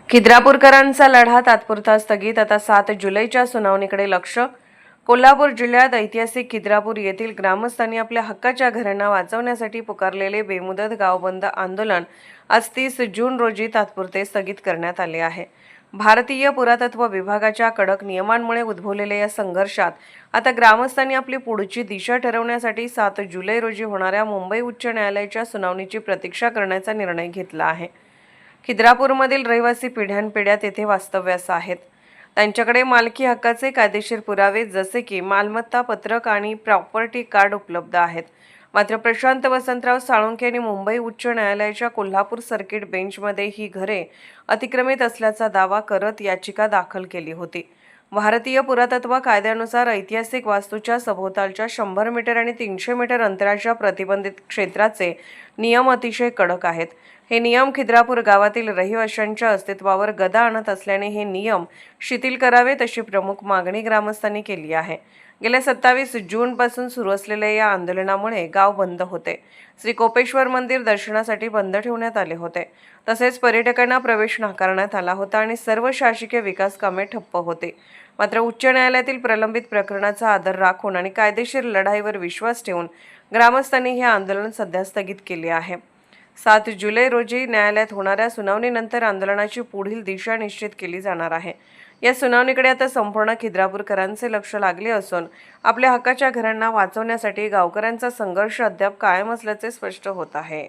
खिद्रापूरकरांचा लढा तात्पुरता स्थगित, आता 7 जुलैच्या सुनावणीकडे लक्ष. कोल्हापूर जिल्ह्यात ऐतिहासिक खिद्रापूर येथील ग्रामस्थांनी आपल्या हक्काच्या घरांना वाचवण्यासाठी पुकारलेले बेमुदत गावबंद आंदोलन आज 30 जून रोजी तात्पुरते स्थगित करण्यात आले आहे. भारतीय पुरातत्व विभागाच्या कडक नियमांमुळे उद्भवलेल्या या संघर्षात आता ग्रामस्थांनी आपली पुढची दिशा ठरवण्यासाठी 7 जुलै रोजी होणाऱ्या मुंबई उच्च न्यायालयाच्या सुनावणीची प्रतीक्षा करण्याचा निर्णय घेतला आहे. खिद्रापूरमधील रहिवासी पिढ्यानपिढ्या तेथे वास्तव्यास आहेत. त्यांच्याकडे मालकी हक्काचे कायदेशीर पुरावे जसे की मालमत्ता पत्रक आणि प्रॉपर्टी कार्ड उपलब्ध आहेत. मात्र प्रशांत वसंतराव साळुंखे यांनी मुंबई उच्च न्यायालयाच्या कोल्हापूर सर्किट बेंचमध्ये ही घरे अतिक्रमित असल्याचा दावा करत याचिका दाखल केली होती. भारतीय पुरातत्व कायद्यानुसार ऐतिहासिक वास्तूच्या सभोवतालच्या 100 मीटर आणि 300 मीटर अंतराच्या प्रतिबंधित क्षेत्राचे नियम अतिशय कडक आहेत. हे नियम खिद्रापूर गावातील रहिवाशांच्या अस्तित्वावर गदा आणत असल्याने हे नियम शिथिल करावेत अशी प्रमुख मागणी ग्रामस्थांनी केली आहे. गेल्या 27 जूनपासून सुरू असलेल्या या आंदोलनामुळे गाव बंद होते. श्री कोपेश्वर मंदिर दर्शनासाठी बंद ठेवण्यात आले होते. तसेच पर्यटकांना प्रवेश नाकारण्यात आला होता आणि सर्व शासकीय विकास कामे ठप्प होते. मात्र उच्च न्यायालयातील प्रलंबित प्रकरणाचा आदर राखून आणि कायदेशीर लढाईवर विश्वास ठेवून ग्रामस्थांनी हे आंदोलन सध्या स्थगित केले आहे. 7 जुलै रोजी न्यायालयात होणाऱ्या सुनावणीनंतर आंदोलनाची पुढील दिशा निश्चित केली जाणार आहे. या सुनावणीकडे आता संपूर्ण खिद्रापूरकरांचे लक्ष लागले असून आपल्या हक्काच्या घरांना वाचवण्यासाठी गावकऱ्यांचा संघर्ष अद्याप कायम असल्याचे स्पष्ट होत आहे.